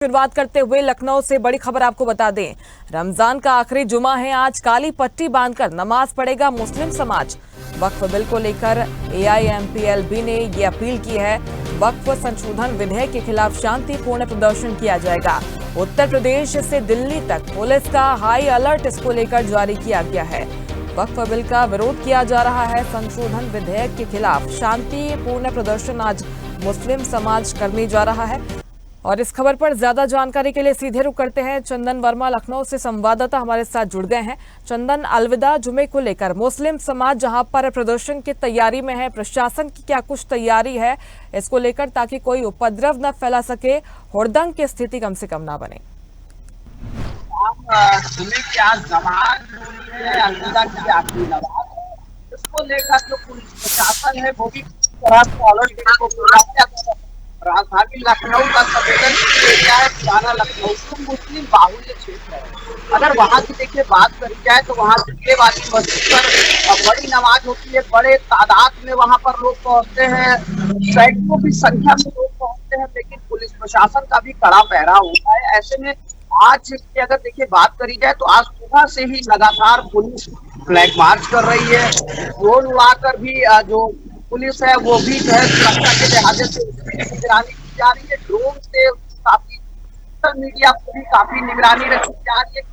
शुरुआत करते हुए लखनऊ से बड़ी खबर आपको बता दें। रमजान का आखिरी जुमा है। आज काली पट्टी बांधकर नमाज पढ़ेगा मुस्लिम समाज। वक्फ बिल को लेकर एआईएमपीएलबी ने ये अपील की है। वक्फ संशोधन विधेयक के खिलाफ शांतिपूर्ण प्रदर्शन किया जाएगा। उत्तर प्रदेश से दिल्ली तक पुलिस का हाई अलर्ट इसको लेकर जारी किया गया है। वक्फ बिल का विरोध किया जा रहा है। संशोधन विधेयक के खिलाफ शांतिपूर्ण प्रदर्शन आज मुस्लिम समाज करने जा रहा है। और इस खबर पर ज्यादा जानकारी के लिए सीधे रुख करते हैं। चंदन वर्मा लखनऊ से संवाददाता हमारे साथ जुड़ गए हैं। चंदन, अलविदा जुमे को लेकर मुस्लिम समाज जहां पर प्रदर्शन की तैयारी में है, प्रशासन की क्या कुछ तैयारी है इसको लेकर ताकि कोई उपद्रव न फैला सके, हुड़दंग की स्थिति कम से कम ना बने? जुमे की आज नमाज है, अलविदा की आखिरी नमाज है। इसको लेकर जो पुलिस प्रशासन है वो भी राजधानी लखनऊ का संवेदनशील एरिया है। पुराना लखनऊ तो मुस्लिम बाहुल्य क्षेत्र है। अगर वहाँ की देखिए बात करी जाए तो वहाँ जुम्मे वाली मस्जिद पर बड़ी नमाज होती है। बड़े तादाद में वहाँ पर लोग पहुँचते हैं, सैकड़ों की संख्या में लोग पहुँचते हैं, लेकिन पुलिस प्रशासन का भी कड़ा पहरा होता है। ऐसे में आज की अगर देखिए बात करी जाए तो आज सुबह से ही लगातार पुलिस फ्लैग मार्च कर रही है। ड्रोन उड़ाकर भी जो पुलिस है वो भी जो है सुरक्षा के लिहाजे से निगरानी की जा रही है। ड्रोन से काफी सोशल मीडिया पर भी काफी निगरानी रखी जा रही है।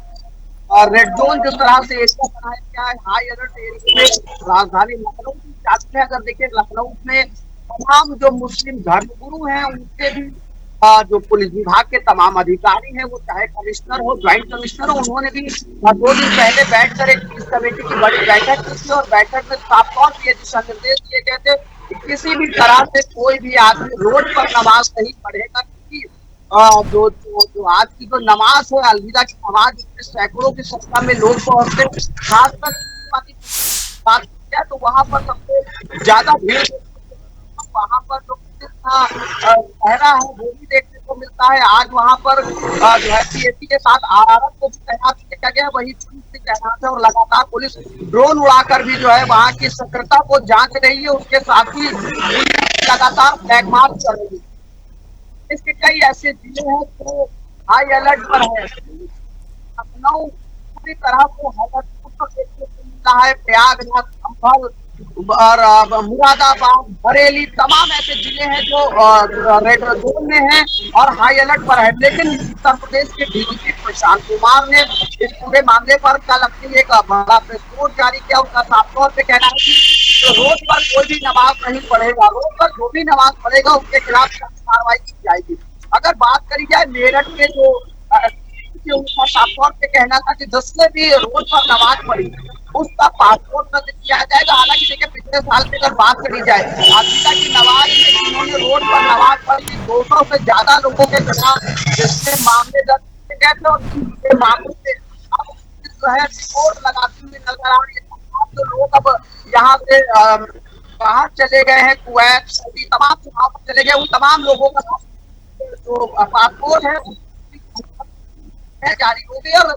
और रेड जोन जिस तरह से एरिया बनाया गया है, हाई अलर्ट एरिया में राजधानी लखनऊ की जाती है। अगर देखिए लखनऊ में तमाम जो मुस्लिम धर्मगुरु हैं उनके भी जो पुलिस विभाग के तमाम अधिकारी हैं, वो चाहे कमिश्नर हो, ज्वाइंट कमिश्नर हो, उन्होंने भी 2 दिन पहले बैठकर एक पुलिस कमेटी की बड़ी बैठक की थी। और बैठक में साफ तौर पर दिशा निर्देश दिए गए थे कि किसी भी तरह से कोई भी आदमी रोड पर नमाज नहीं पढ़ेगा, क्योंकि जो आज की जो नमाज है, अलविदा की नमाज, जिसमें सैकड़ों की संख्या में लोग पहुंचते, खासकर बात किया तो वहां पर सबसे ज्यादा भीड़ वहां पर जो पहरा है वो भी देखने को मिलता है। आज वहां पर जो है पीएसी के साथ आरएफ को भी तैनात किया गया, वही पुलिस भी तैनात है। और लगातार पुलिस ड्रोन उड़ाकर भी जो है वहां की सक्रियता को जांच रही है। उसके साथ ही लगातार फ्लैग मार्च कर रही है। इसके कई ऐसे जिले हैं जो हाई अलर्ट पर है। लखनऊ पूरी तरह से देखने को मिलता है। प्रयागराज, संभल और मुरादाबाद, बरेली, तमाम ऐसे जिले हैं जो रेड जोन में हैं और हाई अलर्ट पर है। लेकिन उत्तर प्रदेश के डीजीपी प्रशांत कुमार ने इस पूरे मामले पर कल अपनी एक बड़ा प्रेस नोट जारी किया। उनका साफ तौर पे कहना है कि रोड पर कोई भी नमाज नहीं पढ़ेगा, रोड पर जो भी नमाज पढ़ेगा उसके खिलाफ कार्रवाई की जाएगी। अगर बात करी जाए मेरठ के जो उनका साफ तौर पे कहना था कि जिसने भी रोड पर नमाज पढ़ी उसका पासपोर्ट रद्द किया जाएगा। हालांकि देखिए पिछले साल की अगर बात करी जाए, अलविदा की नमाज में जिन्होंने रोड पर नमाज पढ़ी 200 से ज्यादा लोगों के खिलाफ इसके मामले दर्ज किए गए थे। और ये मामले से जो है रिपोर्ट लगाती हुई नजर आ रही है। तो लोग अब यहाँ से बाहर चले गए हैं, कुवैत, तमाम जगहों पर चले गए। उन तमाम लोगों का जो पासपोर्ट है जारी हो गई। और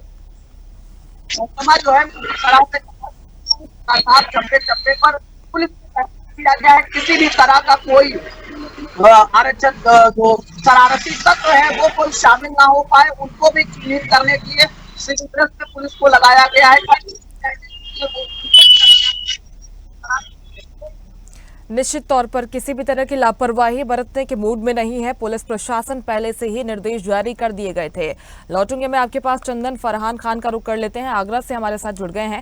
समाज जो है चप्पे चप्पे पर पुलिस किया गया है। किसी भी तरह का कोई आरक्षक जो शरारती तत्व है वो कोई शामिल ना हो पाए, उनको भी चिन्हित करने के लिए सिविल ड्रेस में पुलिस को लगाया गया है। निश्चित तौर पर किसी भी तरह की लापरवाही बरतने के मूड में नहीं है। पुलिस प्रशासन पहले से ही निर्देश जारी कर दिए गए थे। लौटूंगे मैं आपके पास चंदन। फरहान खान का रुख कर लेते हैं, आगरा से हमारे साथ जुड़ गए हैं।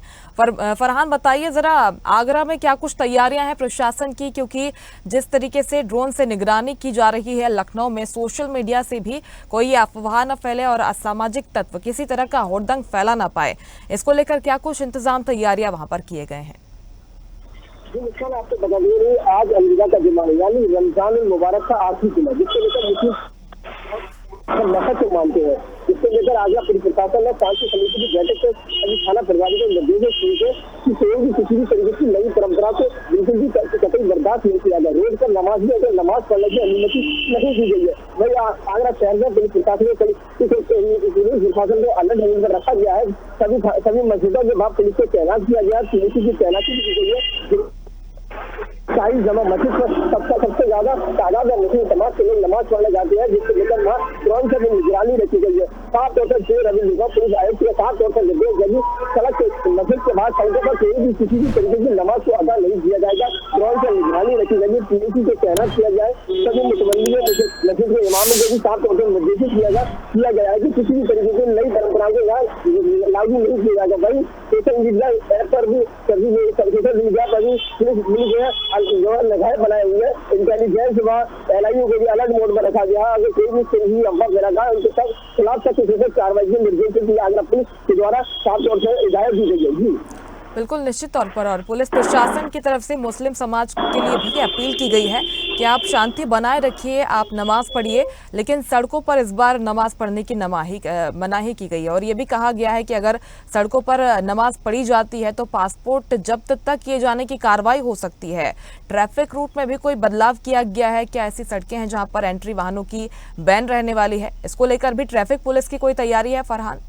फरहान, बताइए जरा आगरा में क्या कुछ तैयारियां हैं प्रशासन की, क्योंकि जिस तरीके से ड्रोन से निगरानी की जा रही है लखनऊ में, सोशल मीडिया से भी कोई अफवाह न फैले और असामाजिक तत्व किसी तरह का हुड़दंग फैला ना पाए, इसको लेकर क्या कुछ इंतजाम तैयारियां वहां पर किए गए हैं? मुस्कान, आपको बता दें आज अलविदा का जुमा है, यानी रमजान मुबारक का आखिरी जुमा, जिसको लेकर मुस्लिम नफरत को मानते हैं। इसको लेकर आगरा पुलिस प्रशासन ने शांति समिति की बैठक से अभी थाना प्रभारी को निर्देश दिए कि कोई भी किसी भी तरीके की नई परंपरा को बिल्कुल भी कतई बर्दाश्त नहीं किया जाए। रोड पर नमाज भी अगर नमाज पढ़ने की अनुमति नहीं दी गई है। वही आगरा शहर में पुलिस प्रशासन को अलर्ट मोड पर रखा गया है। सभी मस्जिदों में पुलिस को तैनात किया गया, पुलिस की तैनाती की गई है। शाही जमा मस्जिद पर सबसे ज्यादा तादाद में मुस्लिम समाज के लोग नमाज पढ़ने जाते हैं, जिसको लेकर वहाँ तुरंत से निगरानी रखी गई है। साफ तौर पर 6 रबी पुलिस आयुक्त के साफ तौर पर निर्देश दिए, सड़क के मस्जिद के बाद सड़कों पर कोई भी किसी भी तरीके की नमाज को अदा नहीं किया जाएगा। तुरंत से निगरानी रखी गई, पीएसी को तैनात किया जाए। सभी मुतवल्लियों मस्जिद के इमामों को भी साफ तौर पर निर्देशित किया गया है कि किसी भी तरीके की नई परंपराओं को यहाँ लागू नहीं किया जाएगा। वही सोशल मीडिया ऐप पर भी सोशल मीडिया पर भी पुलिस नगाहे बनाए हुए इंटेलिजेंस व एलआईयू को भी अलग मोड में रखा गया। अगर कोई भी सही अफवाह फैलाता है उनके सब खिलाफ सख्त कार्रवाई के निर्देश दिए आगरा पुलिस के द्वारा साफ तौर से हिदायत दी गई है। जी बिल्कुल निश्चित तौर पर। और पुलिस प्रशासन की तरफ से मुस्लिम समाज के लिए भी अपील की गई है कि आप शांति बनाए रखिए, आप नमाज पढ़िए, लेकिन सड़कों पर इस बार नमाज पढ़ने की मनाही की गई है। और ये भी कहा गया है कि अगर सड़कों पर नमाज पढ़ी जाती है तो पासपोर्ट जब्त तक किए जाने की कार्रवाई हो सकती है। ट्रैफिक रूट में भी कोई बदलाव किया गया है क्या? ऐसी सड़कें हैं जहां पर एंट्री वाहनों की बैन रहने वाली है, इसको लेकर भी ट्रैफिक पुलिस की कोई तैयारी है फरहान?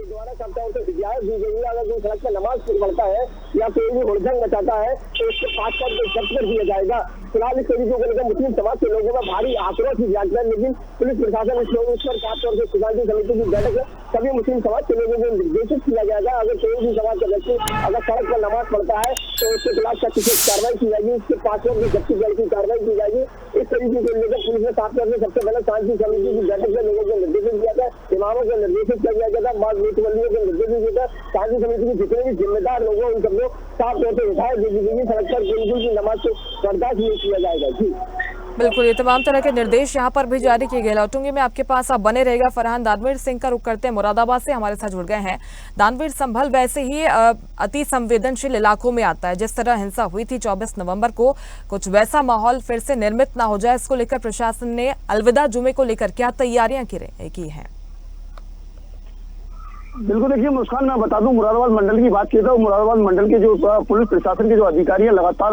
द्वारा सबसे उसे हिदायत दी गई है, अगर कोई सड़क पर नमाज पढ़ता है या कोई भी हुड़दंग मचाता है तो उसके पासपोर्ट को जब्त कर दिया जाएगा। फिलहाल इस तरीके को लेकर मुस्लिम समाज के लोगों में भारी आक्रोश व्याप्त है, लेकिन पुलिस प्रशासन इस पर खास तौर से शांति समिति की बैठक में सभी मुस्लिम समाज के लोगों को निर्देशित किया जाएगा। अगर कोई भी समाज का व्यक्ति अगर सड़क पर नमाज पढ़ता है तो उसके खिलाफ सख्त से कार्रवाई की जाएगी, उसके पासपोर्ट की जब्ती करने की कार्रवाई की जाएगी। इस तरीके को लेकर पुलिस ने खास तौर से सबसे पहले शांति समिति की बैठक में लोगों को निर्देशित किया था, इमामों को निर्देशित किया गया था, मुतवल्लियों को निर्देशित किया था। शांति समिति के जितने भी जिम्मेदार लोग हैं उन सबको साफ तौर से हिदायत दी गई, सड़क पर बिल्कुल भी नमाज को बर्दाश्त नहीं किया जाएगा। जी बिल्कुल, ये तमाम तरह के निर्देश यहाँ पर भी जारी किए गए। लौटूंगी मैं आपके पास, आप बने रहेगा। फरहान, दानवीर सिंह का रुख करते हैं मुरादाबाद से हमारे साथ जुड़ गए हैं। दानवीर, संभल वैसे ही अति संवेदनशील इलाकों में आता है। जिस तरह हिंसा हुई थी 24 नवंबर को, कुछ वैसा माहौल फिर से निर्मित ना हो जाए, इसको लेकर प्रशासन ने अलविदा जुमे को लेकर क्या तैयारियां की हैं? बिल्कुल, देखिए मुस्कान, मैं बता दूं, मुरादाबाद मंडल की बात की तो मुरादाबाद मंडल के जो पुलिस प्रशासन के जो अधिकारी हैं लगातार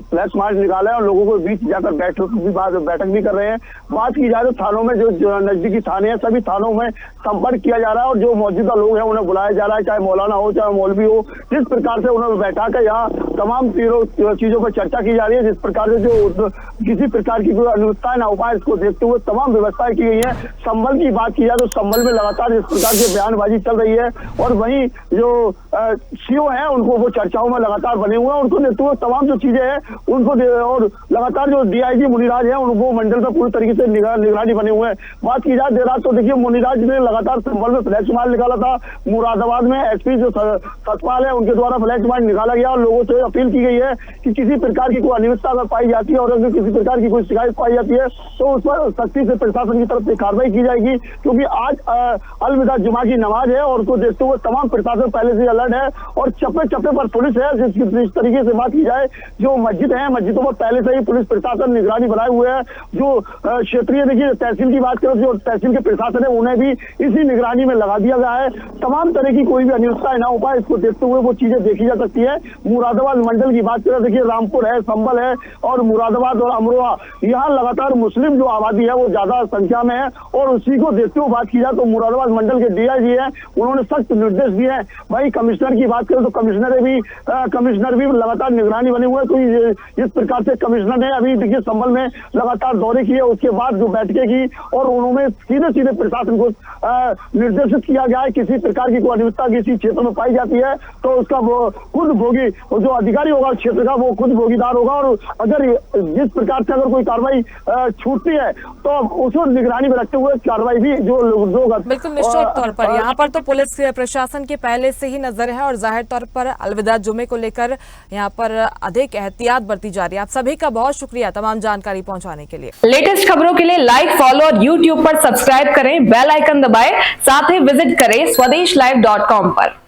फ्लैश मार्च निकाला है और लोगों को बीच जाकर बैठक भी कर रहे हैं। बात की जाए तो थानों में जो नजदीकी थाने हैं, सभी थानों में संपर्क किया जा रहा है और जो मौजूदा लोग हैं उन्हें बुलाया जा रहा है, चाहे मौलाना हो चाहे मौलवी हो। जिस प्रकार से उन्हें बैठा कर यहाँ तमाम चीजों पर चर्चा की जा रही है, जिस प्रकार से जो किसी प्रकार की कोई अनियमितता न हो पाए, इसको देखते हुए तमाम व्यवस्थाएं की गई है। संभल की बात की जाए तो संभल में लगातार इस प्रकार की बयानबाजी चल रही है और वहीं जो सीओ हैं उनको वो चर्चाओं में लगातार बने हुए हैं। उनको देखते हुए तमाम जो चीजें हैं उनको और लगातार जो डीआईजी मुनिराज है उनको मंडल पर पूरी तरीके से निगरानी बने हुए हैं। बात की जाए देर रात तो देखिए मुनिराज ने लगातार संभल में फ्लैश मार्च निकाला था। मुरादाबाद में एसपी जो सतपाल है उनके द्वारा फ्लैश मार्च निकाला गया और लोगों से अपील की गई है कि किसी प्रकार की कोई अनियमितता अगर पाई जाती है और अगर किसी प्रकार की कोई शिकायत पाई जाती है तो उस पर सख्ती से प्रशासन की तरफ से कार्रवाई की जाएगी, क्योंकि आज अलविदा जुमा की नमाज है और उसको देखते हुए तमाम प्रशासन पहले से अलर्ट है और चप्पे चप्पे पर पुलिस है। जिस तरीके से बात की जाए, जो मस्जिद है मस्जिदों पर पहले से ही पुलिस प्रशासन निगरानी बनाए हुए है। जो क्षेत्रीय देखिए तहसील की बात करें, जो तहसील के प्रशासन है उन्हें भी इसी निगरानी में लगा दिया गया है। तमाम तरह की कोई भी अनियमितता न हो पाए, इसको देखते हुए वो चीजें देखी जा सकती है। मुरादाबाद मंडल की बात करें, देखिए रामपुर है, संभल है और मुरादाबाद और अमरोहा, यहाँ लगातार मुस्लिम जो आबादी है वो ज्यादा संख्या में है और उसी को देखते हुए बात की जाए तो मुरादाबाद मंडल के डीआईजी है उन्होंने सख्त निर्देश दिए हैं। भाई कमिश्नर की बात करें तो कमिश्नर भी लगातार निगरानी बने हुए। तो इस प्रकार से कमिश्नर ने अभी देखिए संभल में लगातार दौरे किए, उसके बाद जो बैठकें की और उन्होंने सीधे प्रशासन को निर्देशित किया गया है किसी प्रकार की कोई अनियमितता किसी क्षेत्र में पाई जाती है तो उसका वो खुद भोगी, जो अधिकारी होगा क्षेत्र का वो खुद भोगीदार होगा और अगर जिस प्रकार से अगर कोई कार्रवाई छूटती है तो उसको निगरानी में रखते हुए कार्रवाई भी जो लोग बिल्कुल निश्चित तौर पर यहाँ पर तो पुलिस प्रशासन के पहले से ही नजर है और जाहिर तौर पर अलविदा जुमे को लेकर यहाँ पर अधिक एहतियात बरती जा रही है। आप सभी का बहुत शुक्रिया तमाम जानकारी पहुंचाने के लिए। लेटेस्ट खबरों के लिए लाइक, फॉलो और यूट्यूब पर सब्सक्राइब करें, बेल आइकन दबाएं, साथ ही विजिट करें swedishlive.com पर।